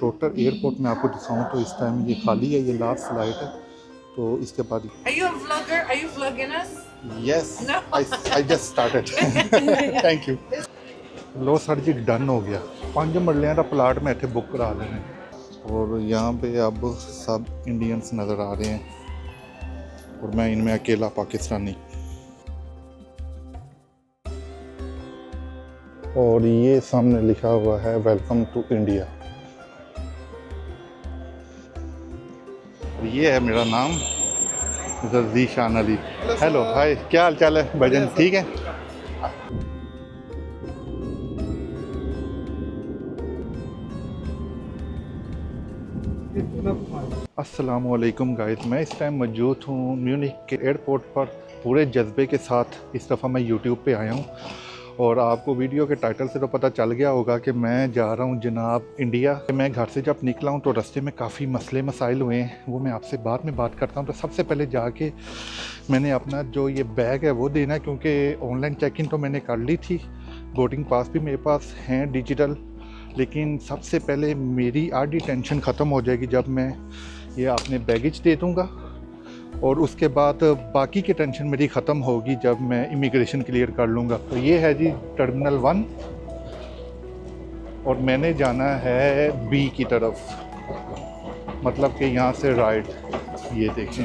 Total airport में आपको दिखाऊं तो इस टाइम ये खाली है, ये लास्ट फ्लाइट है। तो इसके बाद Are you a vlogger? Are you vlogging us? Yes No. I just started thank you. लो सर जी डन हो गया, 5 मरलियां का प्लाट में इतने बुक करा लेने। और यहाँ पे अब सब इंडियंस नज़र आ रहे हैं और मैं इनमें अकेला पाकिस्तानी। और ये सामने लिखा हुआ है वेलकम टू इंडिया। ये है मेरा नाम ज़ीशान अली। हेलो हाय, क्या हाल चाल है भाईजान, ठीक है? अस्सलामुअलैकुम गाइस, मैं इस टाइम मौजूद हूँ म्यूनिख के एयरपोर्ट पर। पूरे जज्बे के साथ इस दफ़ा मैं यूट्यूब पे आया हूँ और आपको वीडियो के टाइटल से तो पता चल गया होगा कि मैं जा रहा हूँ जनाब इंडिया। मैं घर से जब निकला हूँ तो रास्ते में काफ़ी मसले मसाइल हुए हैं, वो मैं आपसे बाद में बात करता हूँ। तो सबसे पहले जाके मैंने अपना जो ये बैग है वो देना है, क्योंकि ऑनलाइन चेक इन तो मैंने कर ली थी, बोर्डिंग पास भी मेरे पास हैं डिजिटल। लेकिन सबसे पहले मेरी आधी टेंशन ख़त्म हो जाएगी जब मैं ये अपने बैगेज दे दूँगा, और उसके बाद बाकी की टेंशन मेरी ख़त्म होगी जब मैं इमिग्रेशन क्लियर कर लूँगा। तो ये है जी टर्मिनल 1 और मैंने जाना है बी की तरफ, मतलब कि यहाँ से राइट। ये देखें,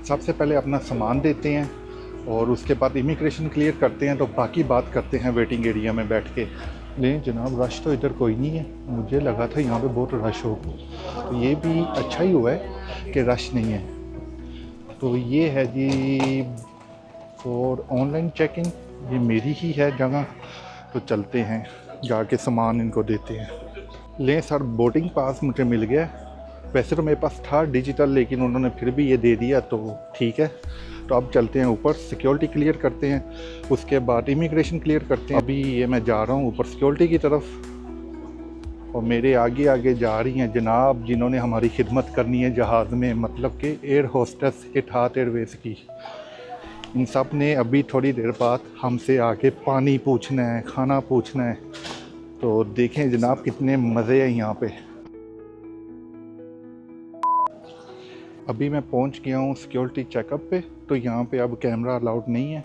सबसे पहले अपना सामान देते हैं और उसके बाद इमिग्रेशन क्लियर करते हैं, तो बाकी बात करते हैं वेटिंग एरिया में बैठ के। नहीं जनाब, रश तो इधर कोई नहीं है, मुझे लगा था यहाँ पे बहुत रश होगा, तो ये भी अच्छा ही हुआ है कि रश नहीं है। तो ये है जी फॉर ऑनलाइन चेकिंग, ये मेरी ही है जगह। तो चलते हैं, जाके सामान इनको देते हैं। लें सर, बोर्डिंग पास मुझे मिल गया। वैसे तो मेरे पास था डिजिटल, लेकिन उन्होंने फिर भी ये दे दिया, तो ठीक है। तो अब चलते हैं ऊपर, सिक्योरिटी क्लियर करते हैं, उसके बाद इमिग्रेशन क्लियर करते हैं। अभी ये मैं जा रहा हूँ ऊपर सिक्योरिटी की तरफ, और मेरे आगे आगे जा रही हैं जनाब जिन्होंने हमारी खिदमत करनी है जहाज़ में, मतलब कि एयर होस्टेस इत्तेहाद एयरवेज़ की। इन सब ने अभी थोड़ी देर बाद हमसे आके पानी पूछना है, खाना पूछना है। तो देखें जनाब कितने मज़े हैं यहाँ पे। अभी मैं पहुंच गया हूँ सिक्योरिटी चेकअप पे, तो यहाँ पे अब कैमरा अलाउड नहीं है।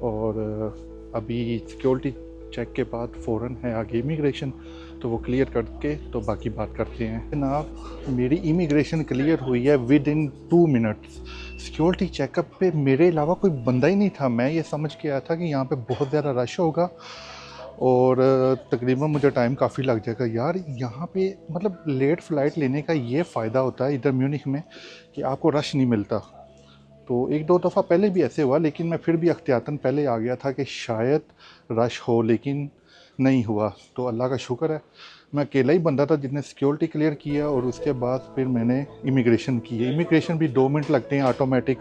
और अभी सिक्योरिटी चेक के बाद फ़ौरन है आगे इमिग्रेशन, तो वो क्लियर करके तो बाकी बात करते हैं। जनाब मेरी इमिग्रेशन क्लियर हुई है with in 2 minutes. Security checkup पे मेरे अलावा कोई बंदा ही नहीं था। मैं ये समझ के आया था कि यहाँ पे बहुत ज़्यादा रश होगा और तकरीबन मुझे टाइम काफ़ी लग जाएगा। यार यहाँ पे मतलब लेट फ़्लाइट लेने का ये फ़ायदा होता है इधर म्यूनिख में कि आपको रश नहीं मिलता। तो 1-2 दफ़ा पहले भी ऐसे हुआ, लेकिन मैं फिर भी अख्तियातन पहले आ गया था कि शायद रश हो, लेकिन नहीं हुआ। तो अल्लाह का शुक्र है, मैं अकेला ही बंदा था जिसने सिक्योरिटी क्लियर किया और उसके बाद फिर मैंने इमिग्रेशन की है। इमिग्रेशन भी 2 मिनट लगते हैं, ऑटोमेटिक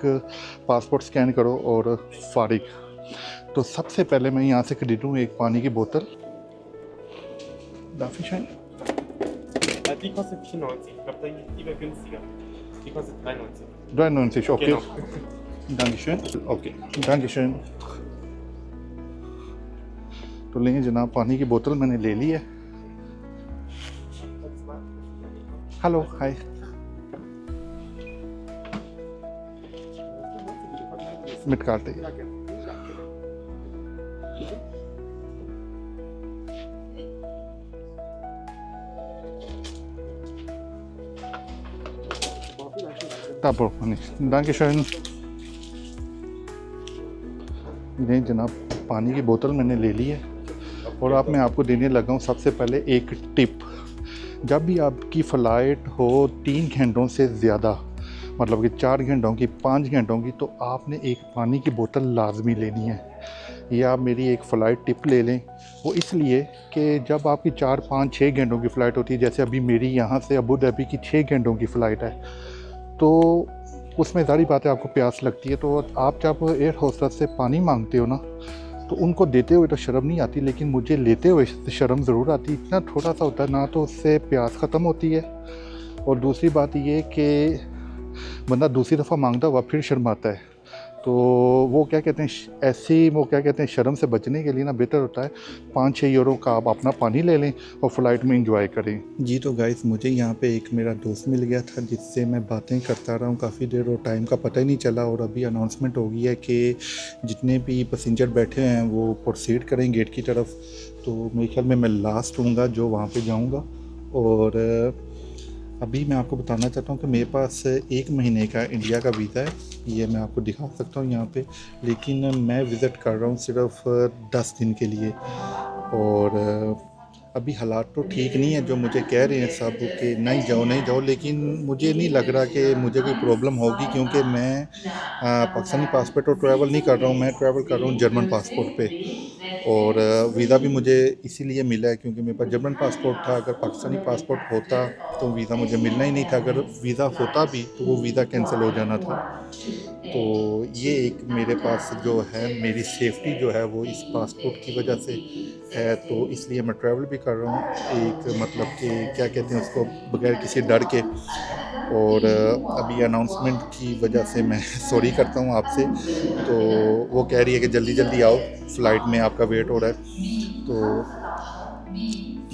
पासपोर्ट स्कैन करो और फारिग। तो सबसे पहले मैं यहाँ से खरीदूँ एक पानी की बोतल। Darf ich ein? Die kostet 94. Ich glaube, die wäre günstiger. Die kostet 93. 93, okay. Genau. Dankeschön. Okay, Dankeschön. तो लें जनाब, पानी की बोतल मैंने ले ली है। Hello hi. मिट काटे Dankeschön। नहीं जनाब, पानी की बोतल मैंने ले ली है और अब मैं आपको देने लगा हूँ सबसे पहले एक टिप। जब भी आपकी फ़्लाइट हो 3 घंटों से ज़्यादा, मतलब कि 4 घंटों की, 5 घंटों की, तो आपने एक पानी की बोतल लाजमी लेनी है। ये आप मेरी एक फ़्लाइट टिप ले लें। वो इसलिए कि जब आपकी 4, 5, 6 घंटों की फ़्लाइट होती है, जैसे अभी मेरी यहाँ से अबू धाबी की 6 घंटों की फ़्लाइट है, तो उसमें ज़ाहिर बात है आपको प्यास लगती है। तो आप जब एयर होस्टेस से पानी मांगते हो ना, तो उनको देते हुए तो शर्म नहीं आती, लेकिन मुझे लेते हुए शर्म ज़रूर आती। इतना थोड़ा सा होता है ना, तो उससे प्यास ख़त्म होती है। और दूसरी बात ये कि बंदा दूसरी दफ़ा मांगता हुआ फिर शर्माता है। तो वो क्या कहते हैं, ऐसे ही वो क्या कहते हैं, शर्म से बचने के लिए ना बेहतर होता है 5-6 यूरो का आप अपना पानी ले लें और फ़्लाइट में इंजॉय करें। जी तो गाइस, मुझे यहाँ पे एक मेरा दोस्त मिल गया था जिससे मैं बातें करता रहा हूँ काफ़ी देर और टाइम का पता ही नहीं चला। और अभी अनाउंसमेंट हो गई है कि जितने भी पैसेंजर बैठे हैं वो प्रोसीड करें गेट की तरफ। तो मेरे ख्याल में मैं लास्ट हूँगा जो वहाँ पर जाऊँगा। और अभी मैं आपको बताना चाहता हूँ कि मेरे पास 1 महीने का इंडिया का वीज़ा है, ये मैं आपको दिखा सकता हूँ यहाँ पे, लेकिन मैं विज़िट कर रहा हूँ सिर्फ 10 दिन के लिए। और अभी हालात तो ठीक नहीं है, जो मुझे कह रहे हैं सब कि नहीं जाओ, लेकिन मुझे नहीं लग रहा कि मुझे कोई प्रॉब्लम होगी, क्योंकि मैं पाकिस्तानी पासपोर्ट और ट्रैवल नहीं कर रहा हूँ, मैं ट्रैवल कर रहा हूँ जर्मन पासपोर्ट पे। और वीज़ा भी मुझे इसीलिए मिला है क्योंकि मेरे पास जर्मन पासपोर्ट था। अगर पाकिस्तानी पासपोर्ट होता तो वीज़ा मुझे मिलना ही नहीं था, अगर वीज़ा होता भी तो वो वीज़ा कैंसिल हो जाना था। तो ये एक मेरे पास जो है, मेरी सेफ्टी जो है वो इस पासपोर्ट की वजह से है, तो इसलिए मैं ट्रैवल भी कर रहा हूँ एक, मतलब कि क्या कहते हैं उसको, बगैर किसी डर के। और अभी अनाउंसमेंट की वजह से मैं सॉरी करता हूँ आपसे। तो वो कह रही है कि जल्दी जल्दी आओ, फ़्लाइट में आपका वेट हो रहा है। तो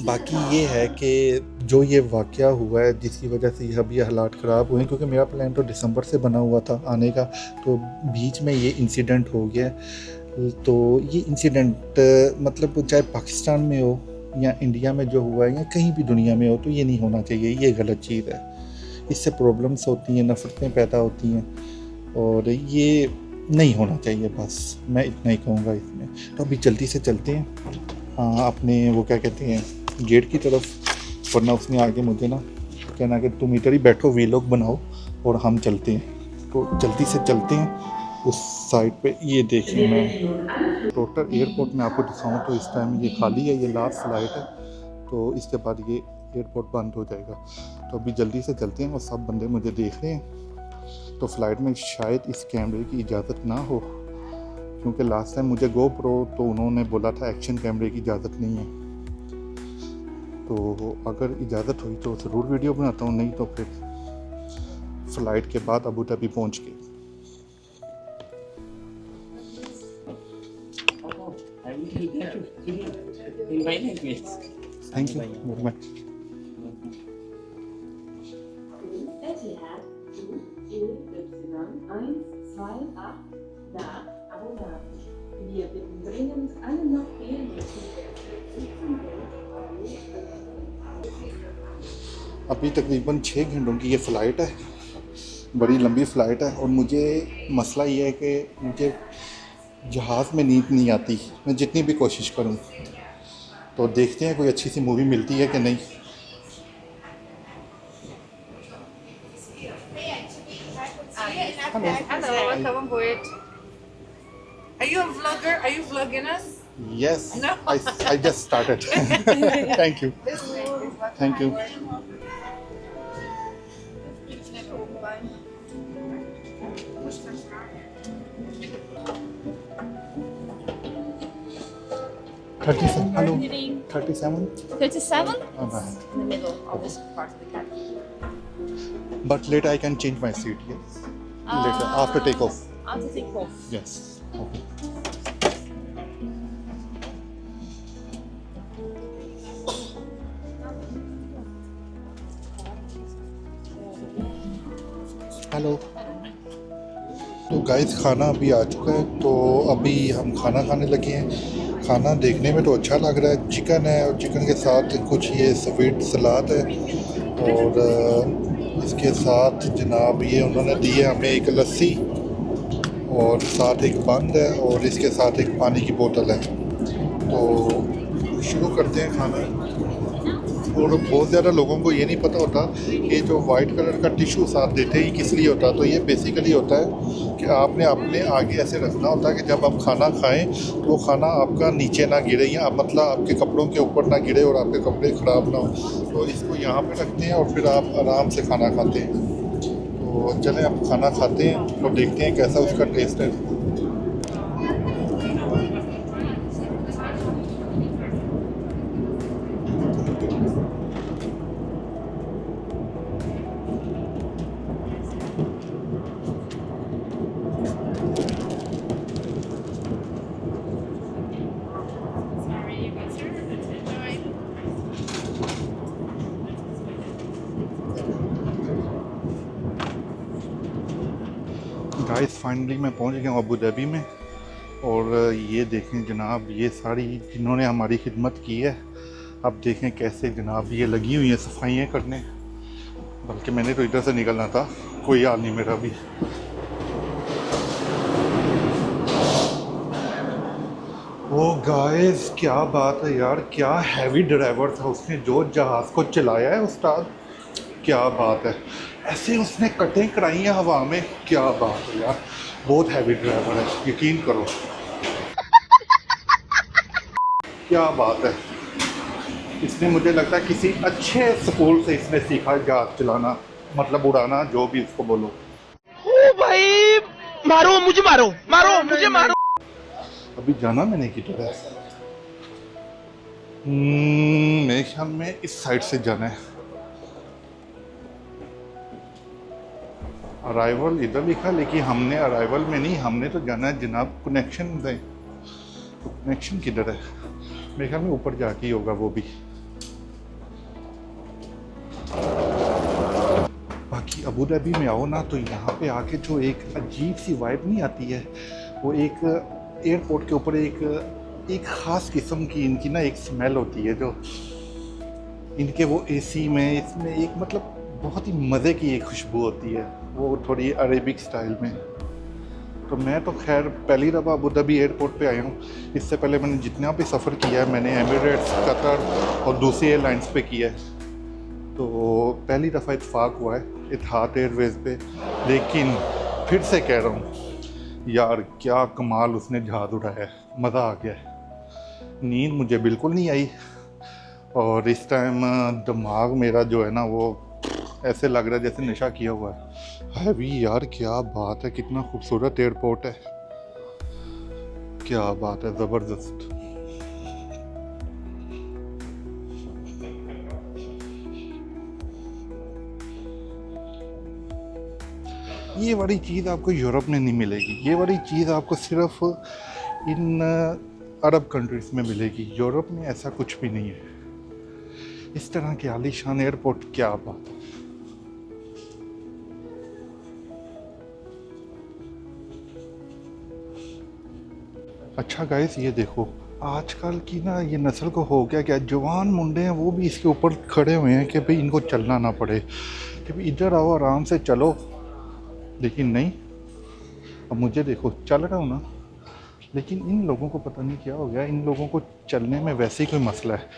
बाकी ये है कि जो ये वाक़या हुआ है जिसकी वजह से अभी हालात ख़राब हुए, क्योंकि मेरा प्लान तो दिसंबर से बना हुआ था आने का, तो बीच में ये इंसिडेंट हो गया। तो ये इंसिडेंट मतलब चाहे पाकिस्तान में हो या इंडिया में जो हुआ है या कहीं भी दुनिया में हो, तो ये नहीं होना चाहिए, ये गलत चीज़ है। इससे प्रॉब्लम्स होती हैं, नफ़रतें पैदा होती हैं और ये नहीं होना चाहिए, बस मैं इतना ही कहूँगा इसमें। तो अभी जल्दी से चलते हैं अपने वो क्या कहते हैं गेट की तरफ, वरना उसने आगे मुझे ना कहना कि तुम इधर ही बैठो, वीलॉग बनाओ और हम चलते हैं। तो जल्दी से चलते हैं उस साइड पे। ये देखिए, मैं टोटल एयरपोर्ट में आपको दिखाऊं तो इस टाइम ये खाली है, ये लास्ट फ्लाइट है, तो इसके बाद ये एयरपोर्ट बंद हो जाएगा। तो अभी जल्दी से चलते हैं और सब बंदे मुझे देख रहे हैं। तो फ़्लाइट में शायद इस कैमरे की इजाज़त ना हो, क्योंकि लास्ट टाइम मुझे GoPro तो उन्होंने बोला था एक्शन कैमरे की इजाज़त नहीं है। तो अगर इजाज़त हुई तो ज़रूर वीडियो बनाता हूँ, नहीं तो फिर फ़्लाइट के बाद अबू धाबी पहुँच के। Thank you very much. Wir bitten dringend alle noch fehlenden Zugänge. अभी तकरीबन 6 घंटों की ये फ़्लाइट है, बड़ी लंबी फ़्लाइट है। और मुझे मसला ये है कि मुझे जहाज़ में नींद नहीं आती, मैं जितनी भी कोशिश करूं। तो देखते हैं कोई अच्छी सी मूवी मिलती है कि नहीं। Hello, welcome on board. Are you a vlogger? Are you vlogging us? Yes, No. I just started. Thank you. Thank you. Hello. 37. 37? Alright. In the middle of this part of the cabin. But later I can change my seat. Yes. Later after takeoff. After takeoff. Yes. Okay. Hello. तो guys, खाना अभी आ चुका है, तो अभी हम खाना खाने लगे हैं। खाना देखने में तो अच्छा लग रहा है, चिकन है और चिकन के साथ कुछ ये स्वीट सलाद है, और इसके साथ जनाब ये उन्होंने दी है हमें एक लस्सी और साथ एक बंद है और इसके साथ एक पानी की बोतल है। तो शुरू करते हैं खाना। और बहुत ज़्यादा लोगों को ये नहीं पता होता कि जो वाइट कलर का टिशू साथ देते हैं किस लिए होता है। तो ये बेसिकली होता है कि आपने अपने आगे ऐसे रखना होता है कि जब आप खाना खाएं तो वो खाना आपका नीचे ना गिरे, या मतलब आपके कपड़ों के ऊपर ना गिरे और आपके कपड़े ख़राब ना हो। तो इसको यहाँ पे रखते हैं और फिर आप आराम से खाना खाते हैं। तो चलें आप खाना खाते हैं तो देखते हैं कैसा उसका टेस्ट है। गाइस फाइनली मैं पहुंच गया हूँ अबू धाबी में। और ये देखें जनाब, ये सारी जिन्होंने हमारी खिदमत की है, अब देखें कैसे जनाब ये लगी हुई हैं सफाइयाँ करने। बल्कि मैंने तो इधर से निकलना था, कोई हाल नहीं मेरा भी। ओ गाइस क्या बात है यार, क्या हैवी ड्राइवर था उसने जो जहाज़ को चलाया है उस्ताद, क्या बात है। ऐसे उसने कटें कराई हैं हवा में, क्या बात है यार, बहुत हैवी ड्राइवर है, यकीन करो। क्या बात है, इसने मुझे लगता है किसी अच्छे स्कूल से इसने सीखा जहाज चलाना, मतलब उड़ाना, जो भी इसको बोलो। ओ भाई मारो मुझे, मारो मारो मुझे, मारो। अभी जाना मैंने किधर है? मेरे ख्याल में इस साइड से जाना है। अराइवल इधर लिखा, लेकिन हमने अराइवल में नहीं, हमने तो जाना है जनाब कनेक्शन दें। तो कनेक्शन किधर है? मेरे ख्याल में ऊपर जाके ही होगा वो भी। बाकी अबू धाबी में आओ ना, तो यहाँ पे आके जो एक अजीब सी वाइब नहीं आती है, वो एक एयरपोर्ट के ऊपर एक ख़ास किस्म की इनकी ना एक स्मेल होती है, जो इनके वो एसी में, इसमें एक मतलब बहुत ही मज़े की एक खुशबू होती है, वो थोड़ी अरेबिक स्टाइल में। तो मैं तो खैर पहली दफ़ा अबू धाबी एयरपोर्ट पे आया हूँ। इससे पहले मैंने जितना भी सफ़र किया है, मैंने एमिरेट्स, कतर और दूसरी एयरलाइंस पे किया है। तो पहली दफ़ा इत्तेफाक हुआ है इतिहाद एयरवेज़ पे। लेकिन फिर से कह रहा हूँ यार, क्या कमाल उसने जहाज़ उड़ाया है, मज़ा आ गया है। नींद मुझे बिल्कुल नहीं आई, और इस टाइम दिमाग मेरा जो है ना, वो ऐसे लग रहा है जैसे नशा किया हुआ है। हैवी यार, क्या बात है, कितना खूबसूरत एयरपोर्ट है, क्या बात है, ज़बरदस्त। ये वाली चीज़ आपको यूरोप में नहीं मिलेगी, ये वाली चीज़ आपको सिर्फ इन अरब कंट्रीज़ में मिलेगी। यूरोप में ऐसा कुछ भी नहीं है। इस तरह के आलीशान एयरपोर्ट, क्या बात है। अच्छा गाइस, ये देखो आजकल की ना ये नस्ल को हो गया क्या, जवान मुंडे हैं वो भी इसके ऊपर खड़े हुए हैं कि भाई इनको चलना ना पड़े, कि भाई इधर आओ आराम से चलो। लेकिन नहीं, अब मुझे देखो चल रहा हूँ ना, लेकिन इन लोगों को पता नहीं क्या हो गया, इन लोगों को चलने में वैसे ही कोई मसला है।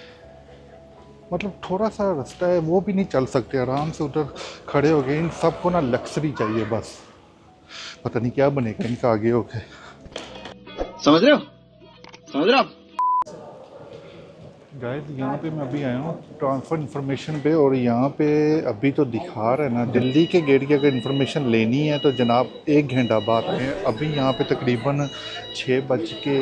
मतलब थोड़ा सा रास्ता है वो भी नहीं चल सकते, आराम से उधर खड़े हो गए। इन सबको ना लग्जरी चाहिए बस, पता नहीं क्या बनेगा इनका आगे हो गए। समझ रहे हो, समझ रहे हो आप? गाइस यहाँ पे मैं अभी आया हूँ ट्रांसफ़र इंफॉर्मेशन पे, और यहाँ पे अभी तो दिखा रहा है ना, दिल्ली के गेट की अगर इंफॉर्मेशन लेनी है तो जनाब 1 घंटा बाद में। अभी यहाँ पे तकरीबन 6 बज के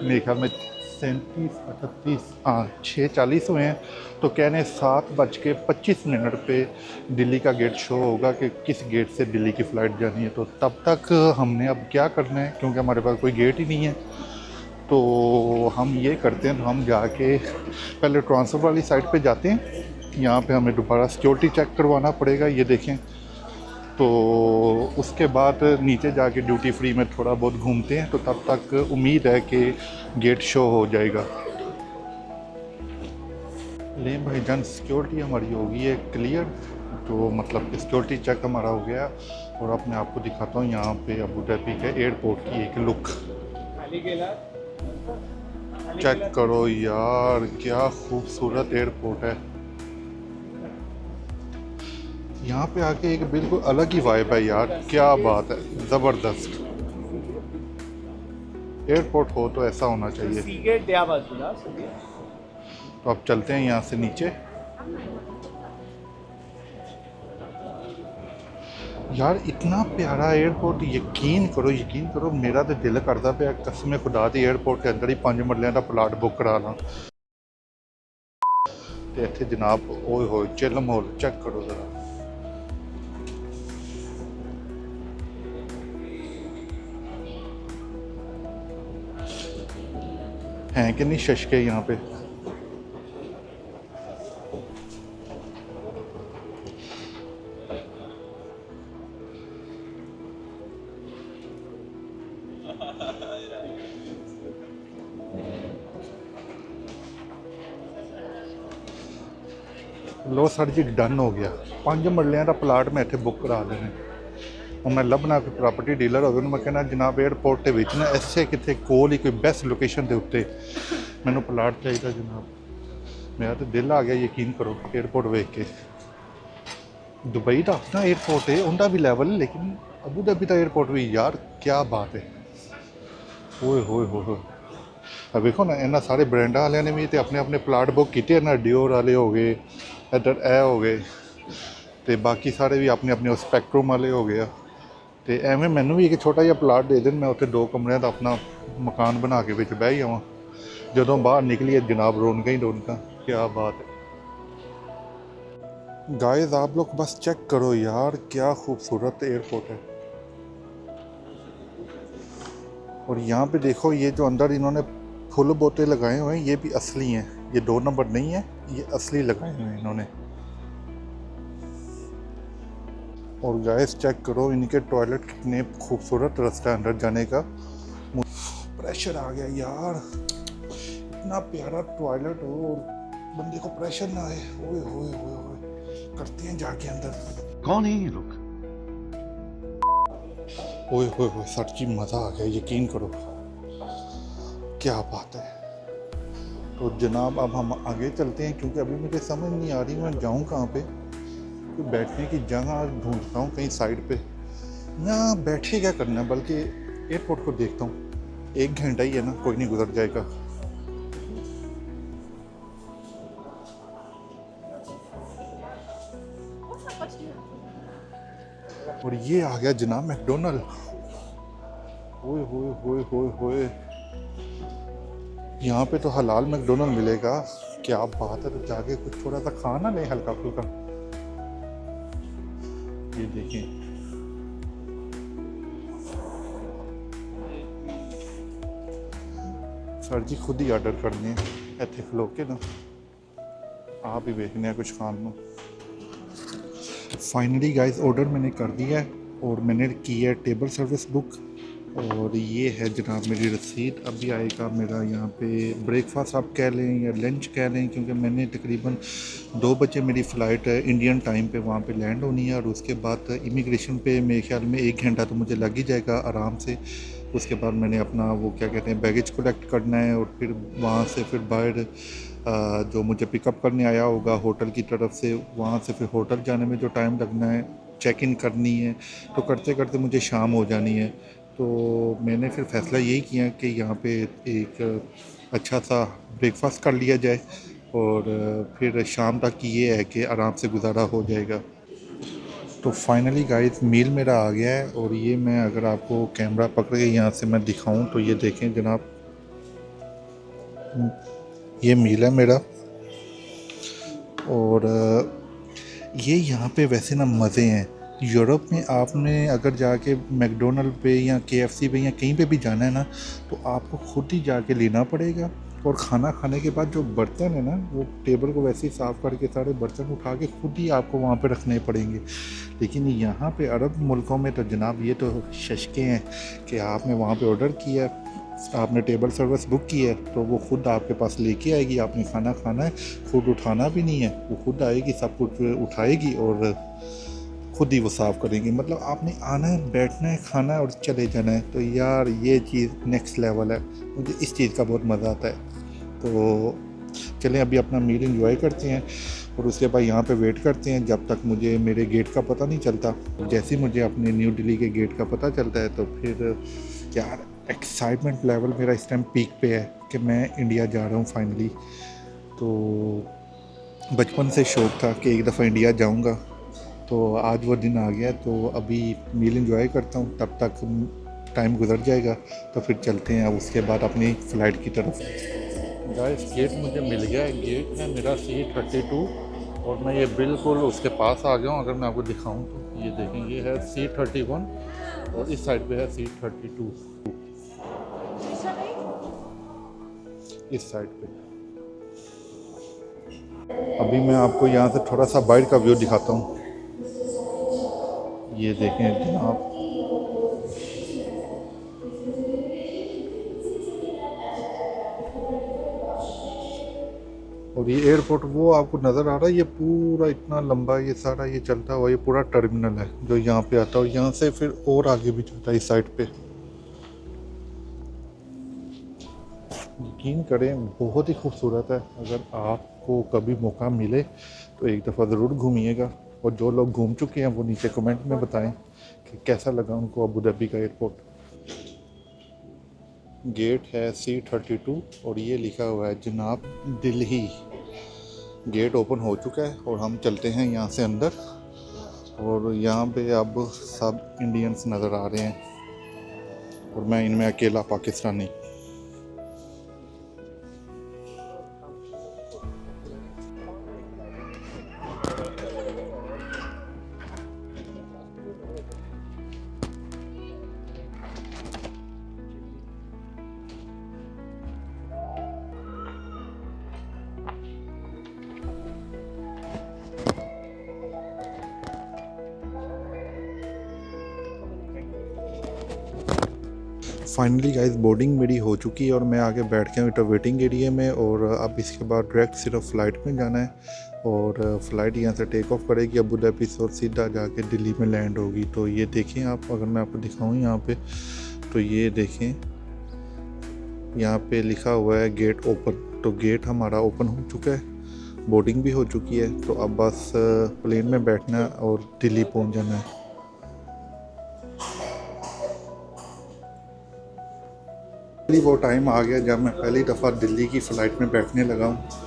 मेरे ख्याल में 37, 38, हाँ 6:40 हुए हैं। तो कहने 7 बज के 25 मिनट पे दिल्ली का गेट शो होगा कि किस गेट से दिल्ली की फ़्लाइट जानी है। तो तब तक हमने अब क्या करना है, क्योंकि हमारे पास कोई गेट ही नहीं है, तो हम ये करते हैं, हम जाके पहले ट्रांसफ़र वाली साइट पे जाते हैं। यहाँ पे हमें दोबारा सिक्योरिटी चेक करवाना पड़ेगा, ये देखें। तो उसके बाद नीचे जाके ड्यूटी फ्री में थोड़ा बहुत घूमते हैं, तो तब तक उम्मीद है कि गेट शो हो जाएगा। ले भाईजान, सिक्योरिटी हमारी होगी है क्लियर, तो मतलब सिक्योरिटी चेक हमारा हो गया। और अब मैं आपको दिखाता हूँ यहाँ पे अबू धाबी के एयरपोर्ट की एक लुक। चेक करो यार, क्या खूबसूरत एयरपोर्ट है। यहाँ पे आके एक बिल्कुल अलग ही वाइब है यार, क्या बात है, ज़बरदस्त। एयरपोर्ट हो तो ऐसा होना चाहिए। तो अब चलते हैं यहाँ से नीचे। यार इतना प्यारा एयरपोर्ट, यकीन करो मेरा तो दिल करता पे कसम खुदा दी एयरपोर्ट के अंदर ही 5 मरलियां का प्लाट बुक करा ला। ते इत्थे जनाब ओए होए चिल माहौल चेक करो जरा। हैं कि नहीं शशके यहाँ पे। लो सर जी डन हो गया 5 मरलियां का प्लाट मैं इत्थे बुक करा लेने और मैं लभना कोई प्रॉपर्टी डीलर होवे मैं कहना जनाब एयरपोर्ट के विच ना इसे कितने कोल ही कोई बेस्ट लोकेशन के उत्ते मैनू प्लाट चाहिए जनाब मेरा तो दिल आ गया यकीन करो एयरपोर्ट वेख के दुबई का अपना एयरपोर्ट है उनका भी लैवल है लेकिन अबू धाबी का एयरपोर्ट भी यार क्या बात है ओए होए होए अब देखो ना इन्होंने सारे ब्रांडा वाले ने भी तो अपने अपने प्लाट बुक किए ना डियोर वाले हो गए इधर ए हो गए तो बाकी सारे भी अपने अपने स्पैक्ट्रम वाले हो गए तो एवं मैनू भी एक छोटा जिहा प्लाट दे देन मैं उत्थे 2 कमरियां का अपना मकान बना के विच बह जावां जदों बाहर निकलिए जनाब रौनक ही रौनक क्या बात है गाइस आप लोग बस चेक करो यार क्या खूबसूरत एयरपोर्ट है और यहाँ पे देखो ये जो अंदर इन्होंने फुल बोते लगाए हुए हैं ये भी असली हैं ये 2 नंबर नहीं है ये असली लगाए हुए हैं इन्होंने और गाइस चेक करो इनके टॉयलेट कितने खूबसूरत रास्ता है अंदर जाने का प्रेशर आ गया यार इतना प्यारा टॉयलेट हो और बंदे को प्रेशर ना आए ओए होए होए होए करते हैं जाके अंदर कौन है ये लोग ओए होए होए सर जी मज़ा आ गया यकीन करो क्या बात है तो जनाब अब हम आगे चलते हैं क्योंकि अभी मुझे समझ नहीं आ रही मैं जाऊँ कहाँ पे तो बैठने की जगह ढूंढता हूँ कहीं साइड पे ना बैठे क्या करना है बल्कि एयरपोर्ट को देखता हूँ 1 घंटा ही है ना कोई नहीं गुजर जाएगा और ये आ गया जनाब मैकडोनल्ड ओए होए होए होए होए यहाँ पे तो हलाल मैकडोनल्ड मिलेगा क्या बात है तो जाके कुछ थोड़ा सा खाना ले हल्का फुल्का ये देखिए सर जी खुद ही ऑर्डर करने इतने खलो के ना आप ही देखने कुछ खान में फाइनली गाइस ऑर्डर मैंने कर दिया है और मैंने की है टेबल सर्विस बुक और ये है जनाब मेरी रसीद अभी आएगा मेरा यहाँ पे ब्रेकफास्ट आप कह लें या लंच कह लें क्योंकि मैंने तकरीबन 2 बजे मेरी फ़्लाइट है इंडियन टाइम पे वहाँ पे लैंड होनी है और उसके बाद इमिग्रेशन पे मेरे ख्याल में 1 घंटा तो मुझे लग ही जाएगा आराम से उसके बाद मैंने अपना वो क्या कहते हैं बैगेज कलेक्ट करना है और फिर वहाँ से फिर बाहर जो मुझे पिकअप करने आया होगा होटल की तरफ से वहाँ से फिर होटल जाने में जो टाइम लगना है चेक इन करनी है तो करते करते मुझे शाम हो जानी है तो मैंने फिर फ़ैसला यही किया कि यहाँ पे एक अच्छा सा ब्रेकफास्ट कर लिया जाए और फिर शाम तक ये है कि आराम से गुजारा हो जाएगा तो फाइनली गाइस मील मेरा आ गया है और ये मैं अगर आपको कैमरा पकड़ के यहाँ से मैं दिखाऊं तो ये देखें जनाब ये मील है मेरा और ये यहाँ पे वैसे ना मज़े हैं यूरोप में आपने अगर जाके मैकडोनल्ड पे या केएफसी पे या कहीं पे भी जाना है ना तो आपको खुद ही जाके लेना पड़ेगा और खाना खाने के बाद जो बर्तन है ना वो टेबल को वैसे ही साफ़ करके सारे बर्तन उठा के खुद ही आपको वहाँ पे रखने पड़ेंगे लेकिन यहाँ पे अरब मुल्कों में तो जनाब ये तो शशके हैं कि आपने वहाँ पे ऑर्डर किया आपने टेबल सर्विस बुक की है तो वो खुद आपके पास लेके आएगी आपने खाना खाना है खुद उठाना भी नहीं है वो खुद आएगी सब कुछ उठाएगी और खुद ही वो साफ़ करेंगे मतलब आपने आना है बैठना है खाना है और चले जाना है तो यार ये चीज़ नेक्स्ट लेवल है मुझे इस चीज़ का बहुत मज़ा आता है तो चलें अभी अपना मील एंजॉय करते हैं और उसके बाद यहाँ पे वेट करते हैं जब तक मुझे मेरे गेट का पता नहीं चलता जैसे ही मुझे अपने न्यू दिल्ली के गेट का पता चलता है तो फिर यार एक्साइटमेंट लेवल मेरा इस टाइम पीक पे है कि मैं इंडिया जा रहा हूँ फाइनली तो बचपन से शौक़ था कि एक दफ़ा इंडिया जाऊँगा तो आज वो दिन आ गया तो अभी मील एंजॉय करता हूँ तब तक टाइम गुजर जाएगा तो फिर चलते हैं अब उसके बाद अपनी फ़्लाइट की तरफ गाइस गेट मुझे मिल गया है गेट है मेरा C32 और मैं ये बिल्कुल उसके पास आ गया हूँ अगर मैं आपको दिखाऊँ तो ये देखें ये है C31 और इस साइड पे है C32 इस साइड पे अभी मैं आपको यहाँ से थोड़ा सा बाहर का व्यू दिखाता हूँ ये देखें जनाब और ये एयरपोर्ट वो आपको नज़र आ रहा है, ये पूरा इतना लंबा, ये सारा ये चलता हुआ ये पूरा टर्मिनल है जो यहाँ पे आता है, और यहाँ से फिर और आगे भी चलता है इस साइड पे। यकीन करें बहुत ही खूबसूरत है। अगर आपको कभी मौका मिले तो एक दफ़ा ज़रूर घूमिएगा, और जो लोग घूम चुके हैं वो नीचे कमेंट में बताएं कि कैसा लगा उनको अबू धाबी का एयरपोर्ट। गेट है C32 और ये लिखा हुआ है जनाब दिल्ली। गेट ओपन हो चुका है और हम चलते हैं यहाँ से अंदर, और यहाँ पे अब सब इंडियंस नज़र आ रहे हैं और मैं इनमें अकेला पाकिस्तानी। फाइनली गाइस बोर्डिंग मेरी हो चुकी है और मैं आगे बैठ गया हूँ वेटिंग एरिया में, और अब इसके बाद डायरेक्ट सिर्फ फ़्लाइट में जाना है, और फ़्लाइट यहाँ से टेक ऑफ करेगी अबू धाबी से और सीधा जाके दिल्ली में लैंड होगी। तो ये देखें आप, अगर मैं आपको दिखाऊँ यहाँ पे, तो ये देखें यहाँ पे लिखा हुआ है गेट ओपन। तो गेट हमारा ओपन हो चुका है, बोर्डिंग भी हो चुकी है, तो अब बस प्लेन में बैठना है और दिल्ली पहुँच जाना है। वो टाइम आ गया जब मैं पहली दफ़ा दिल्ली की फ़्लाइट में बैठने लगा हूँ।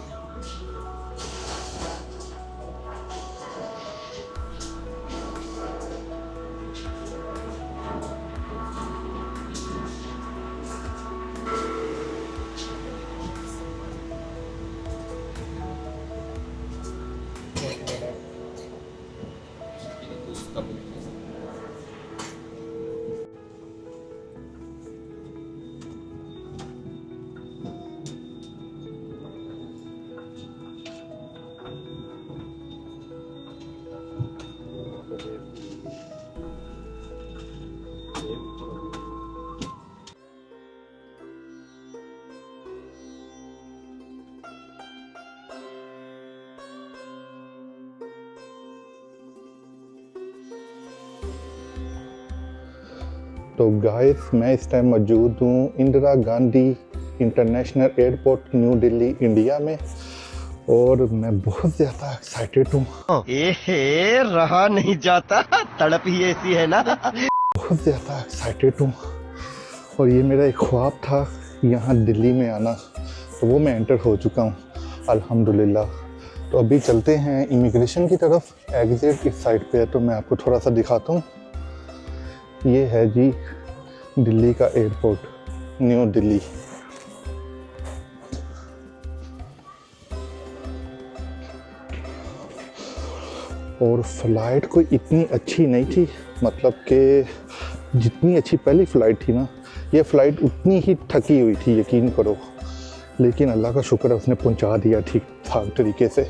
तो गाइस मैं इस टाइम मौजूद हूँ Indira Gandhi international airport new Delhi India में, और मैं बहुत ज़्यादा एक्साइटेड हूँ। रहा नहीं जाता, तड़प ही ऐसी है ना। बहुत ज़्यादा एक्साइटेड हूँ, और ये मेरा एक ख्वाब था यहाँ दिल्ली में आना, तो वो मैं एंटर हो चुका हूँ अल्हम्दुलिल्लाह। तो अभी चलते हैं इमिग्रेशन की तरफ। एग्जिट इस साइड पे है, तो मैं आपको थोड़ा सा दिखाता हूँ। ये है जी दिल्ली का एयरपोर्ट न्यू दिल्ली। और फ़्लाइट कोई इतनी अच्छी नहीं थी, मतलब कि जितनी अच्छी पहली फ़्लाइट थी ना, ये फ़्लाइट उतनी ही थकी हुई थी, यकीन करो। लेकिन अल्लाह का शुक्र है उसने पहुंचा दिया ठीक ठाक तरीके से।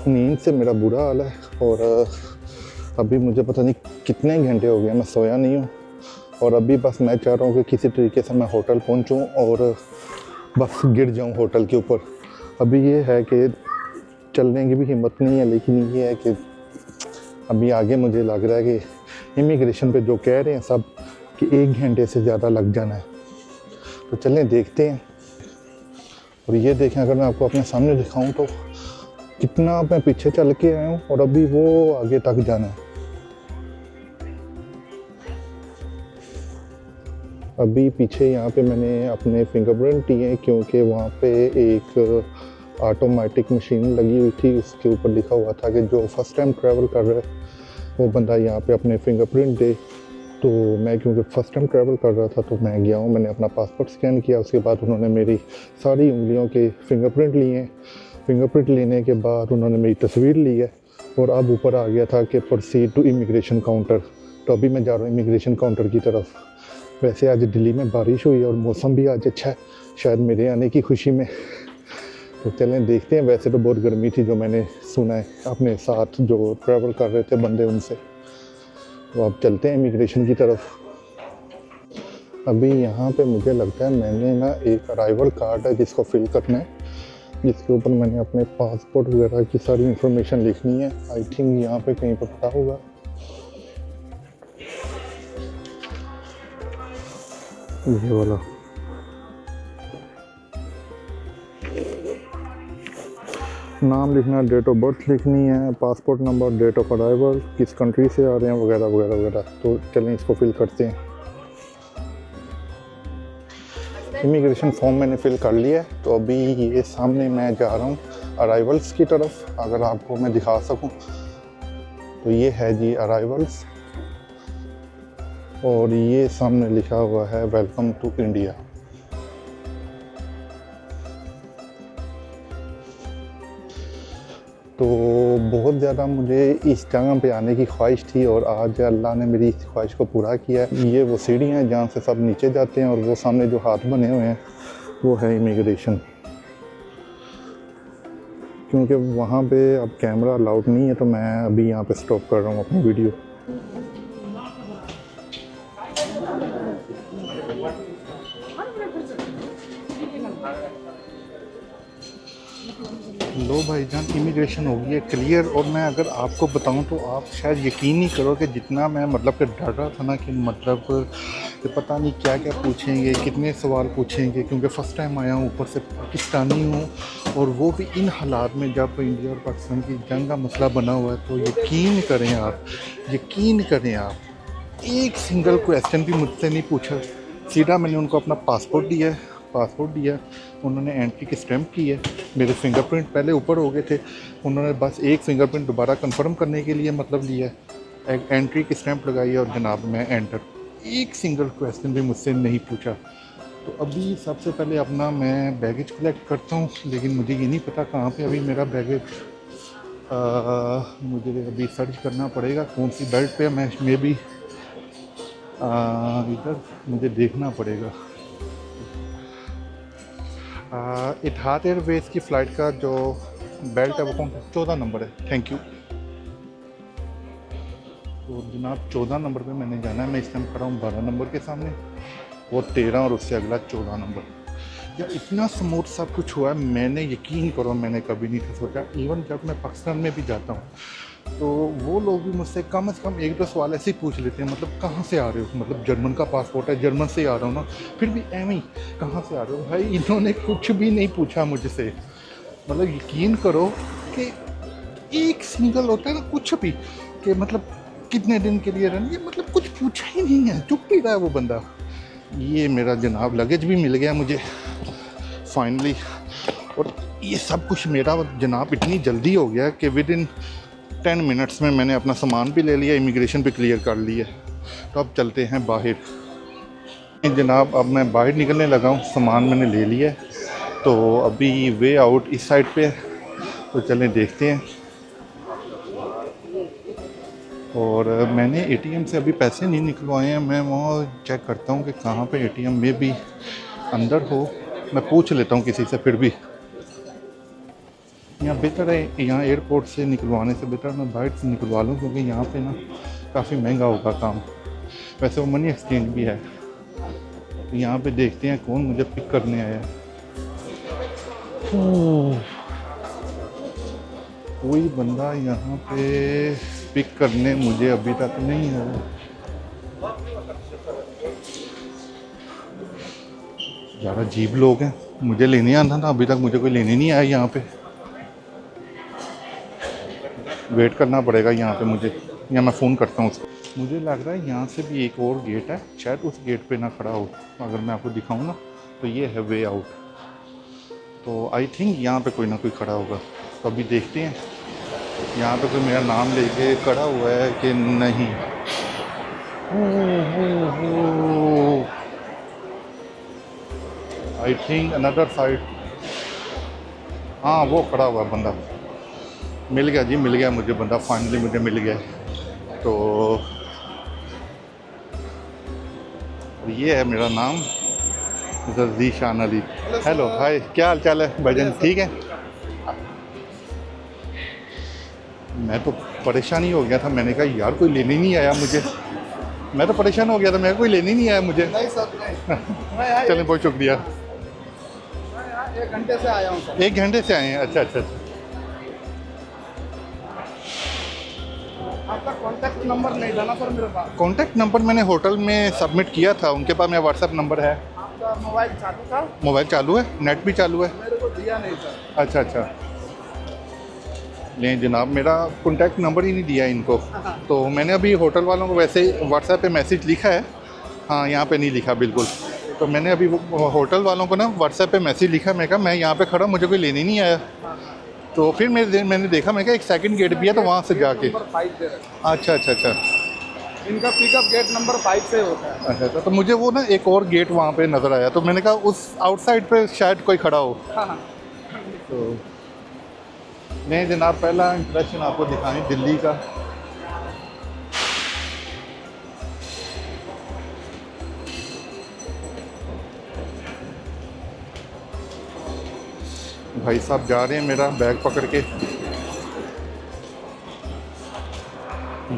नींद से मेरा बुरा हाल है, और अभी मुझे पता नहीं कितने घंटे हो गए मैं सोया नहीं हूँ, और अभी बस मैं चाह रहा हूँ कि किसी तरीके से मैं होटल पहुँचूँ और बस गिर जाऊँ होटल के ऊपर। अभी ये है कि चलने की भी हिम्मत नहीं है, लेकिन ये है कि अभी आगे मुझे लग रहा है कि इमिग्रेशन पे जो कह रहे हैं सब कि 1 घंटे से ज़्यादा लग जाना है। तो चलें देखते हैं। और ये देखें, अगर मैं आपको अपने सामने दिखाऊं तो कितना मैं पीछे चल के आया हूँ, और अभी वो आगे तक जाना है। अभी पीछे यहाँ पे मैंने अपने फिंगरप्रिंट दिए, क्योंकि वहाँ पे एक ऑटोमेटिक मशीन लगी हुई थी, उसके ऊपर लिखा हुआ था कि जो फर्स्ट टाइम ट्रैवल कर रहा है वो बंदा यहाँ पे अपने फिंगरप्रिंट दे। तो मैं क्योंकि फ़र्स्ट टाइम ट्रैवल कर रहा था, तो मैं गया हूँ, मैंने अपना पासपोर्ट स्कैन किया। उसके बाद उन्होंने मेरी सारी उंगलियों के फिंगरप्रिंट लिए। फिंगरप्रिंट लेने के बाद उन्होंने मेरी तस्वीर ली है, और अब ऊपर आ गया था कि प्रोसीड टू इमिग्रेशन काउंटर। तो अभी मैं जा रहा हूँ इमिग्रेशन काउंटर की तरफ। वैसे आज दिल्ली में बारिश हुई है और मौसम भी आज अच्छा है, शायद मेरे आने की खुशी में। तो चलें देखते हैं। वैसे तो बहुत गर्मी थी, जो मैंने सुना है अपने साथ जो ट्रैवल कर रहे थे बंदे उनसे। तो अब चलते हैं इमिग्रेशन की तरफ। अभी यहाँ पे मुझे लगता है मैंने ना एक अराइवल कार्ड है जिसको फिल करना है, जिसके ऊपर मैंने अपने पासपोर्ट वगैरह की सारी इंफॉर्मेशन लिखनी है। आई थिंक यहाँ पे कहीं पर पता होगा। ये वाला नाम लिखना, डेट ऑफ बर्थ लिखनी है, passport number, date of arrival, किस कंट्री से आ रहे हैं वगैरह वगैरह वगैरह। तो चलें इसको फिल करते हैं। इमिग्रेशन फॉर्म मैंने फिल कर लिया है, तो अभी ये सामने मैं जा रहा हूँ अराइवल्स की तरफ। अगर आपको मैं दिखा सकूँ तो ये है जी अराइवल्स, और ये सामने लिखा हुआ है वेलकम टू इंडिया। तो बहुत ज़्यादा मुझे इस जगह पे आने की ख्वाहिश थी और आज अल्लाह ने मेरी इस ख्वाहिश को पूरा किया है। ये वो सीढ़ियाँ हैं जहाँ से सब नीचे जाते हैं, और वो सामने जो हाथ बने हुए हैं वो है इमिग्रेशन। क्योंकि वहाँ पे अब कैमरा अलाउड नहीं है, तो मैं अभी यहाँ पे स्टॉप कर रहा हूँ अपनी वीडियो। लो भाईजान, इमिग्रेशन हो गई है क्लियर। और मैं अगर आपको बताऊं तो आप शायद यकीन नहीं करोगे जितना मैं मतलब कि डर रहा था ना कि मतलब कि पता नहीं क्या क्या पूछेंगे, कितने सवाल पूछेंगे, क्योंकि फ़र्स्ट टाइम आया हूँ, ऊपर से पाकिस्तानी हूँ, और वो भी इन हालात में जब इंडिया और पाकिस्तान की जंग का मसला बना हुआ है। तो यकीन करें आप, यकीन करें आप, एक सिंगल क्वेश्चन भी मुझसे नहीं पूछा। सीधा मैंने उनको अपना पासपोर्ट दिया, उन्होंने एंट्री की स्टैम्प की है। मेरे फिंगरप्रिंट पहले ऊपर हो गए थे, उन्होंने बस एक फिंगरप्रिंट दोबारा कंफर्म करने के लिए मतलब लिया, एक एंट्री की स्टैम्प लगाई है, और जनाब मैं एंटर। एक सिंगल क्वेश्चन भी मुझसे नहीं पूछा। तो अभी सबसे पहले अपना मैं बैगेज कलेक्ट करता हूँ, लेकिन मुझे ये नहीं पता कहाँ पे अभी मेरा बैगेज। मुझे अभी सर्च करना पड़ेगा कौन सी बेल्ट पे मैं भी इधर मुझे देखना पड़ेगा। इतिहाद एयरवेज़ की फ़्लाइट का जो बेल्ट है वो कौन सा 14 नंबर है। Thank you. तो जनाब 14 नंबर पे मैंने जाना है। मैं इस टाइम खड़ा हूँ 12 नंबर के सामने, वो 13 और उससे अगला 14 नंबर। या इतना स्मूथ सब कुछ हुआ है, मैंने यकीन करो मैंने कभी नहीं था सोचा। इवन जब मैं पाकिस्तान में भी जाता हूँ तो वो लोग भी मुझसे कम से कम एक दो सवाल ऐसे ही पूछ लेते हैं, मतलब कहाँ से आ रहे हो, मतलब जर्मन का पासपोर्ट है, जर्मन से आ रहा हूँ ना, फिर भी एम ही कहाँ से आ रहे हो। भाई इन्होंने कुछ भी नहीं पूछा मुझसे, मतलब यकीन करो कि एक सिंगल होता है ना कुछ भी, कि मतलब कितने दिन के लिए रहना, ये मतलब कुछ पूछा ही नहीं है, चुप ही रहा है वो बंदा। ये मेरा जनाब लगेज भी मिल गया मुझे फाइनली, और ये सब कुछ मेरा जनाब इतनी जल्दी हो गया कि विद इन 10 मिनट्स में मैंने अपना सामान भी ले लिया, इमिग्रेशन भी क्लियर कर लिया। तो अब चलते हैं बाहर। जनाब अब मैं बाहर निकलने लगा हूँ, सामान मैंने ले लिया, तो अभी वे आउट इस साइड पे है, तो चलें देखते हैं। और मैंने एटीएम से अभी पैसे नहीं निकलवाए हैं, मैं वहाँ चेक करता हूँ कि कहाँ पे एटीएम में भी अंदर हो, मैं पूछ लेता हूँ किसी से। फिर भी यहाँ बेहतर है, यहाँ एयरपोर्ट से निकलवाने से बेहतर मैं बाहर से निकलवा लूँ, क्योंकि यहाँ पे ना काफ़ी महंगा होगा काम। वैसे वो मनी एक्सचेंज भी है। तो यहाँ पे देखते हैं कौन मुझे पिक करने आया है। कोई बंदा यहाँ पे पिक करने मुझे अभी तक नहीं है। ज़्यादा अजीब लोग हैं, मुझे लेने आना था, अभी तक मुझे कोई लेने नहीं आया यहाँ पे। वेट करना पड़ेगा यहाँ पे मुझे, या मैं फ़ोन करता हूँ उसको। मुझे लग रहा है यहाँ से भी एक और गेट है, शायद उस गेट पे ना खड़ा हो। अगर मैं आपको दिखाऊँ ना तो ये है वे आउट, तो आई थिंक यहाँ पे कोई ना कोई खड़ा होगा। तो अभी देखते हैं यहाँ पे कोई मेरा नाम लेके खड़ा हुआ है कि नहीं। आई थिंक अनदर साइड, हाँ वो खड़ा हुआ बंदा। मिल गया जी, मिल गया मुझे बंदा, फाइनली मुझे मिल गया। तो ये है मेरा नाम, ज़ीशान अली। हेलो हाय, क्या हाल चाल है भाईजान, ठीक है? मैं तो परेशान ही हो गया था, मैंने कहा यार कोई लेने नहीं आया मुझे। मैं तो परेशान हो गया था, मेरे को कोई लेने नहीं आया मुझे। नहीं सर नहीं, चलें, बहुत शुक्रिया। मैं यहाँ 1 घंटे से आया हूँ सर। 1 घंटे से आए हैं? अच्छा अच्छा अच्छा। आपका कॉन्टैक्ट नंबर नहीं था ना सर मेरे पास? कॉन्टैक्ट नंबर मैंने होटल में सबमिट किया था, उनके पास मेरा व्हाट्सएप नंबर है। आपका मोबाइल चालू था? मोबाइल चालू है, नेट भी चालू है। मेरे को दिया नहीं सर। अच्छा अच्छा। नहीं जनाब, मेरा कॉन्टैक्ट नंबर ही नहीं दिया इनको। तो मैंने अभी होटल वालों को वैसे व्हाट्सएप पे मैसेज लिखा है। हाँ, यहाँ पे नहीं लिखा बिल्कुल। तो मैंने अभी वो होटल वालों को ना व्हाट्सएप पे मैसेज लिखा, मैं कहा मैं यहाँ पे खड़ा, मुझे कोई लेने नहीं आया। तो फिर मैंने देखा, मैं कहा एक सेकंड गेट भी है, तो वहाँ से जाके। नंबर 5 दे रहे अच्छा अच्छा अच्छा हैं। इनका पिकअप गेट नंबर 5 से होता है। अच्छा अच्छा। तो मुझे वो ना एक और गेट वहाँ पे नज़र आया, तो मैंने कहा उस आउटसाइड पे शायद कोई खड़ा हो। हाँ। तो नहीं जनाब, पहला इंप्रेशन आपको दिखाएं दिल्ली का। भाई साहब जा रहे हैं मेरा बैग पकड़ के।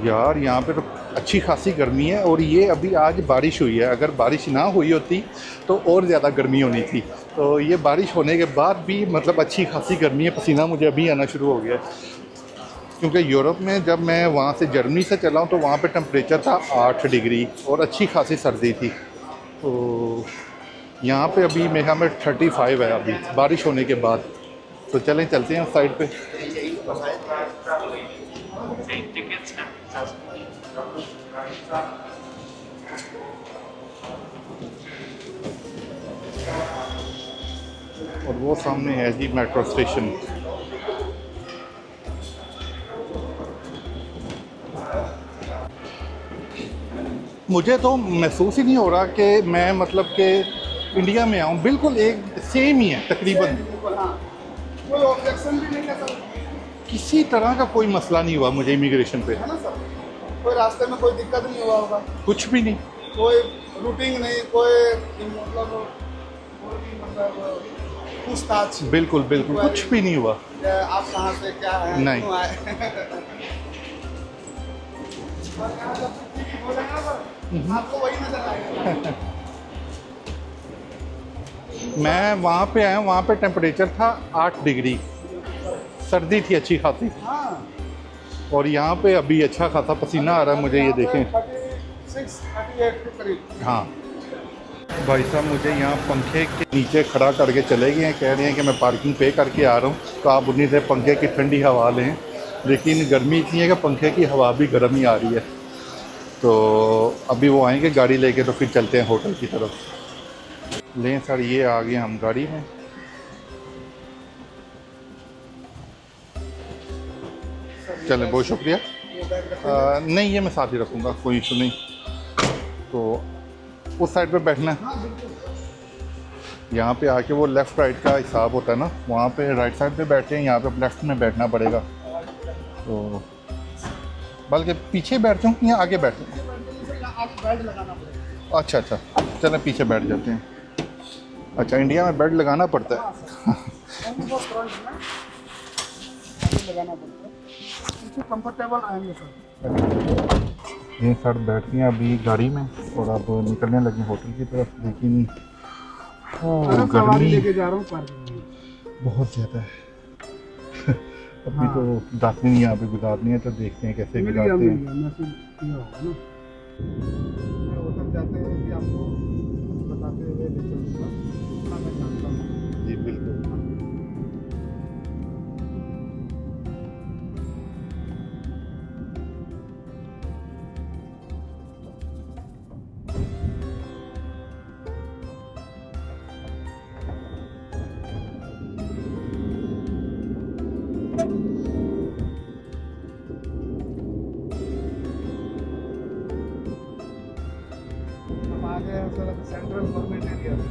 यार यहाँ पे तो अच्छी खासी गर्मी है, और ये अभी आज बारिश हुई है। अगर बारिश ना हुई होती तो और ज़्यादा गर्मी होनी थी। तो ये बारिश होने के बाद भी मतलब अच्छी खासी गर्मी है। पसीना मुझे अभी आना शुरू हो गया है, क्योंकि यूरोप में जब मैं वहाँ से जर्मनी से चला हूँ तो वहाँ पे टेम्परेचर था 8 डिग्री और अच्छी खासी सर्दी थी। तो यहाँ पे अभी मेरे ख्याल में 35 है अभी बारिश होने के बाद। तो चलें चलते हैं उस साइड पे। और वो सामने है जी मेट्रो स्टेशन। मुझे तो महसूस ही नहीं हो रहा कि मैं मतलब कि इंडिया में आऊँ। बिल्कुल एक सेम ही है तकरीबन। हाँ, कोई ऑब्जेक्शन भी नहीं है सर। किसी तरह का कोई मसला नहीं हुआ मुझे इमिग्रेशन पे। है ना सर? कोई रास्ते में कोई दिक्कत नहीं हुआ होगा? कुछ भी नहीं। कोई रूटिंग नहीं, कोई मतलब पूछताछ? बिल्कुल बिल्कुल कुछ भी नहीं हुआ। आप कहाँ से, क्या है, नहीं। क्यों आए? आपको वही नजर आएगा। मैं वहाँ पे आया, वहाँ पे टेम्परेचर था 8 डिग्री, सर्दी थी अच्छी खासी। हाँ। और यहाँ पे अभी अच्छा खासा पसीना आ रहा है मुझे, ये देखें। 36-38 के करीब। हाँ भाई साहब, मुझे यहाँ पंखे के नीचे खड़ा करके चले गए हैं। कह रहे हैं कि मैं पार्किंग पे करके आ रहा हूँ, तो आप उन्हीं से पंखे की ठंडी हवा लें। लेकिन गर्मी इतनी है कि पंखे की हवा भी गर्म ही आ रही है। तो अभी वो आएंगे गाड़ी लेके, तो फिर चलते हैं होटल की तरफ। लें सर, ये आ गए हम गाड़ी में। चलें, बहुत शुक्रिया। नहीं, ये मैं साथ ही रखूँगा, कोई इशू नहीं। तो उस साइड पे बैठना है। यहाँ पे आके वो लेफ़्ट राइट का हिसाब होता है ना, वहाँ पे राइट साइड पे बैठते हैं, यहाँ पे लेफ़्ट में बैठना पड़ेगा। तो बल्कि पीछे बैठता हूँ या आगे बैठता हूँ? अच्छा अच्छा, चलें पीछे बैठ जाते हैं। अच्छा, इंडिया में बेड लगाना पड़ता है। कंफर्टेबल आएंगे सर। ये सर बैठ गए अभी गाड़ी में और अब निकलने लगे होटल की तरफ। लेकिन गर्मी लेके जा रहा हूँ पार्किंग में, बहुत ज़्यादा है। अभी तो 10 दिन यहाँ पे गुजारनी है, तो देखते हैं कैसे गुजारते हैं। होटल जाते हैं कि आपको बताते हुए ले चलूँगा, इतना मैं जानता हूँ। जी बिल्कुल। हम आ गए हैं सर सेंट्रल गवर्नमेंट एरिया में।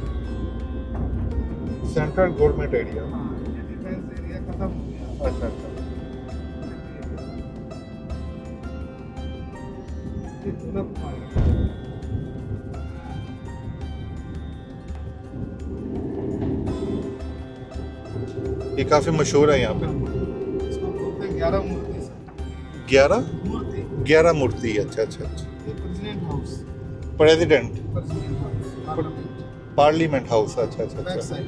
Central government area. हाँ, ये डिफेंस एरिया खत्म हो गया। अच्छा अच्छा। ये दुर्लभ पार्क है। ये काफ़ी मशहूर है यहाँ पे। इसको बोलते हैं 11 मूर्ति सर। 11 मूर्ति। 11 मूर्ति। अच्छा अच्छा अच्छा। ये कुछ president house, president president house, parliament, parliament house. अच्छा अच्छा बैक अच्छा। साइड।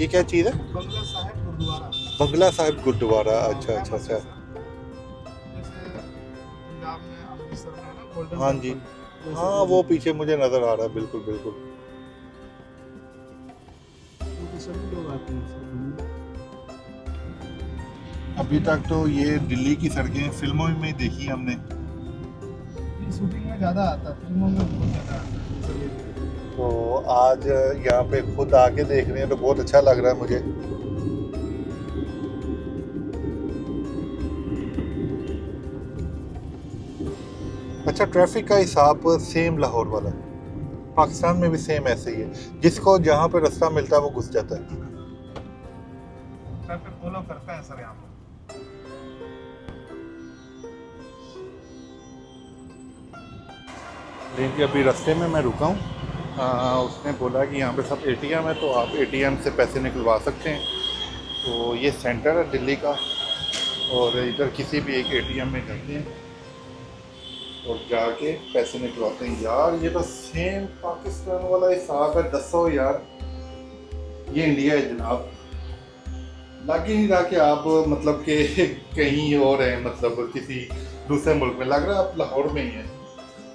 ये क्या चीज़ है? बंगला साहिब गुरुद्वारा। बंगला साहिब गुरुद्वारा। अच्छा अच्छा अच्छा। जैसे पंजाब में अमृतसर में है ना गोल्डन हाँ जी, टेम्पल, हाँ वो पीछे मुझे नज़र आ रहा है, बिल्कुल बिल्कुल। वो तो सभी लोग आते हैं सर घूमने। अभी तक तो ये दिल्ली की सड़कें फिल्मों में देखी हमने। ये शूटिंग में ज़्यादा आता है, फिल्मों में बहुत ज़्यादा आता है इसलिए। तो आज यहाँ पे खुद आके देख रहे हैं तो बहुत अच्छा लग रहा है मुझे। अच्छा, ट्रैफिक का हिसाब सेम लाहौर वाला है, पाकिस्तान में भी सेम ऐसे ही है, जिसको जहाँ पे रास्ता मिलता है वो घुस जाता है। ट्रैफिक फॉलो करता है सर यहाँ पे। लेकिन अभी रास्ते में मैं रुका हूँ, उसने बोला कि यहाँ पे सब एटीएम है तो आप एटीएम से पैसे निकलवा सकते हैं। तो ये सेंटर है दिल्ली का, और इधर किसी भी एक एटीएम में जाते हैं और जाके पैसे निकलवाते हैं। यार ये तो सेम पाकिस्तान वाला हिसाब है, दसो यार ये इंडिया है जनाब। लग ही नहीं रहा कि आप मतलब कि कहीं और हैं, मतलब किसी दूसरे मुल्क में, लग रहा है आप लाहौर में ही हैं।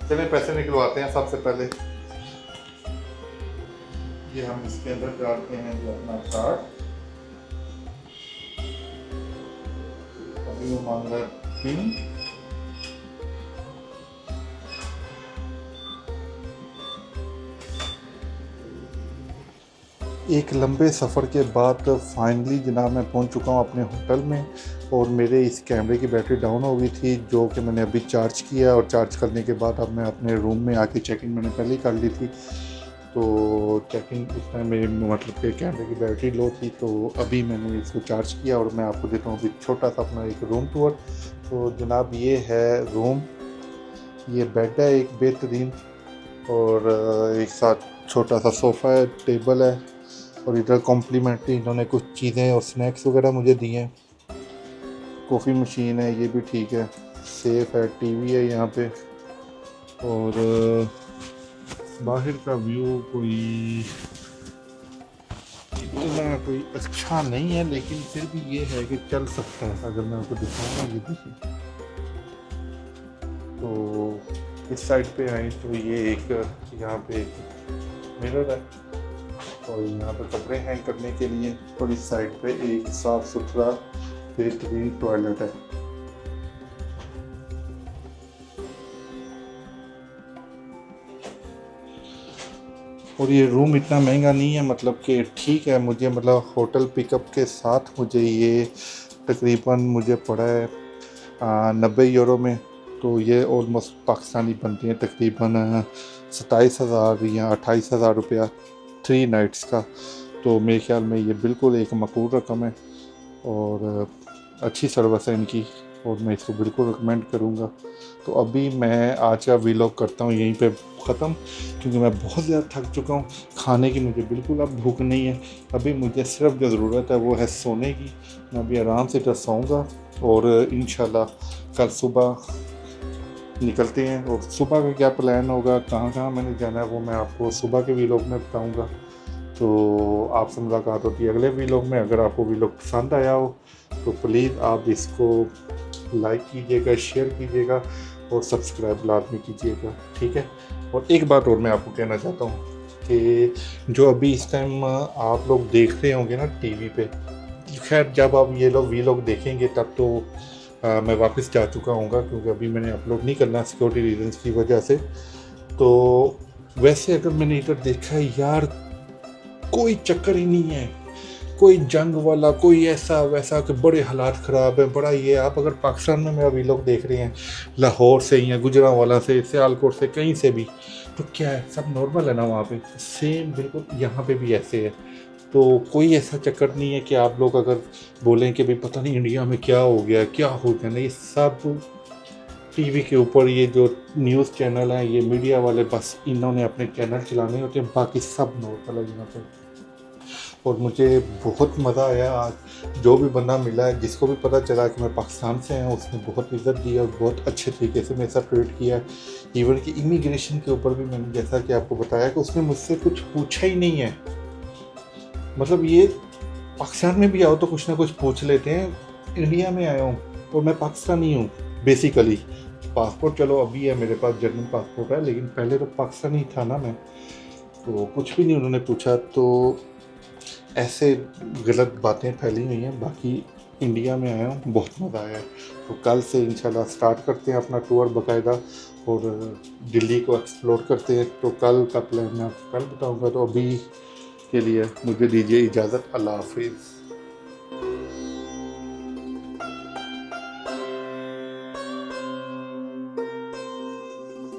चलिए पैसे निकलवाते हैं। सबसे पहले ये हम इसके अंदर डालते हैं जो अपना कार्ड। अभी वो मांग रहा है पिन। एक लंबे सफ़र के बाद फाइनली जनाब मैं पहुंच चुका हूं अपने होटल में, और मेरे इस कैमरे की बैटरी डाउन हो गई थी जो कि मैंने अभी चार्ज किया, और चार्ज करने के बाद अब मैं अपने रूम में आके चेक इन मैंने पहले ही कर ली थी। तो चेक इन उस टाइम मेरे मतलब कि कैमरे की बैटरी लो थी, तो अभी मैंने इसको चार्ज किया और मैं आपको देता हूँ अभी छोटा सा अपना एक रूम टूर। तो जनाब ये है रूम, ये बेड है एक बेहतरीन, और एक साथ छोटा सा सोफ़ा है, टेबल है, और इधर कॉम्प्लीमेंट्री इन्होंने कुछ चीज़ें और स्नैक्स वगैरह मुझे दिए हैं। कॉफ़ी मशीन है, ये भी ठीक है, सेफ है, टीवी है यहाँ पे, और बाहर का व्यू कोई इतना कोई अच्छा नहीं है, लेकिन फिर भी ये है कि चल सकता है। अगर मैं आपको दिखाऊंगा, ये देखिए, तो इस साइड पे आए तो ये एक यहाँ पे मिरर है, और यहाँ पे कपड़े हैंग करने के लिए, और इस साइड पे एक साफ सुथरा बेहतरीन टॉयलेट है। और ये रूम इतना महंगा नहीं है, मतलब कि ठीक है, मुझे मतलब होटल पिकअप के साथ मुझे ये तकरीबन मुझे पड़ा है 90 यूरो में। तो ये ऑलमोस्ट पाकिस्तानी बनते हैं तकरीबन 27,000 या 28,000 रुपया 3 नाइट्स का। तो मेरे ख्याल में ये बिल्कुल एक मकबूल रकम है, और अच्छी सर्विस है इनकी, और मैं इसको बिल्कुल रिकमेंड करूँगा। तो अभी मैं आज का व्लॉग करता हूँ यहीं पे ख़त्म, क्योंकि मैं बहुत ज़्यादा थक चुका हूँ। खाने की मुझे बिल्कुल अब भूख नहीं है। अभी मुझे सिर्फ जो ज़रूरत है वो है सोने की। मैं अभी आराम से तो सोऊंगा, और इंशाल्लाह कल सुबह निकलते हैं। और सुबह का क्या प्लान होगा, कहाँ कहाँ मैंने जाना है, वो मैं आपको सुबह के व्लॉग में बताऊँगा। तो आपसे मुलाकात होती है अगले व्लॉग में। अगर आपको व्लॉग पसंद आया हो तो प्लीज़ आप इसको लाइक कीजिएगा, शेयर कीजिएगा, और सब्सक्राइब लाजमी कीजिएगा, ठीक है। और एक बात और मैं आपको कहना चाहता हूँ कि जो अभी इस टाइम आप लोग देख रहे होंगे ना टीवी पे, खैर जब आप ये लोग व्लॉग देखेंगे तब तो मैं वापस जा चुका हूँगा, क्योंकि अभी मैंने अपलोड नहीं करना सिक्योरिटी रीजंस की वजह से। तो वैसे अगर मैंने इधर देखा है यार, कोई चक्कर ही नहीं है, कोई जंग वाला, कोई ऐसा वैसा कि बड़े हालात ख़राब है, बड़ा ये। आप अगर पाकिस्तान में मेरा व्लॉग देख रहे हैं, लाहौर से या गुजरांवाला से, सियालकोट से, कहीं से भी, तो क्या है, सब नॉर्मल है ना वहाँ पे, सेम बिल्कुल यहाँ पे भी ऐसे है। तो कोई ऐसा चक्कर नहीं है कि आप लोग अगर बोलें कि भाई पता नहीं इंडिया में क्या हो गया, क्या हो गया। नहीं, सब टीवी के ऊपर ये जो न्यूज़ चैनल हैं, ये मीडिया वाले, बस इन्होंने अपने चैनल चलाने होते हैं, बाकी सब नॉर्मल है यहाँ पे। और मुझे बहुत मज़ा आया आज। जो भी बंदा मिला है, जिसको भी पता चला कि मैं पाकिस्तान से आया, उसने बहुत इज़्ज़त दी और बहुत अच्छे तरीके से मेरे साथ ट्रीट किया। इवन कि इमिग्रेशन के ऊपर भी मैंने जैसा कि आपको बताया कि उसने मुझसे कुछ पूछा ही नहीं है। मतलब ये पाकिस्तान में भी आओ तो कुछ ना कुछ पूछ लेते हैं, इंडिया में आया हूँ और मैं पाकिस्तानी हूँ बेसिकली। पासपोर्ट चलो अभी है मेरे पास, जर्मन पासपोर्ट है, लेकिन पहले तो पाकिस्तानी था ना मैं, तो कुछ भी नहीं उन्होंने पूछा। तो ऐसे गलत बातें फैली हुई हैं। बाकी इंडिया में आया हूँ, बहुत मज़ा आया है। तो कल से इंशाल्लाह स्टार्ट करते हैं अपना टूर बाकायदा और दिल्ली को एक्सप्लोर करते हैं। तो कल का प्लान मैं आपको कल बताऊँगा। तो अभी के लिए मुझे दीजिए इजाज़त। अल्लाह हाफिज़।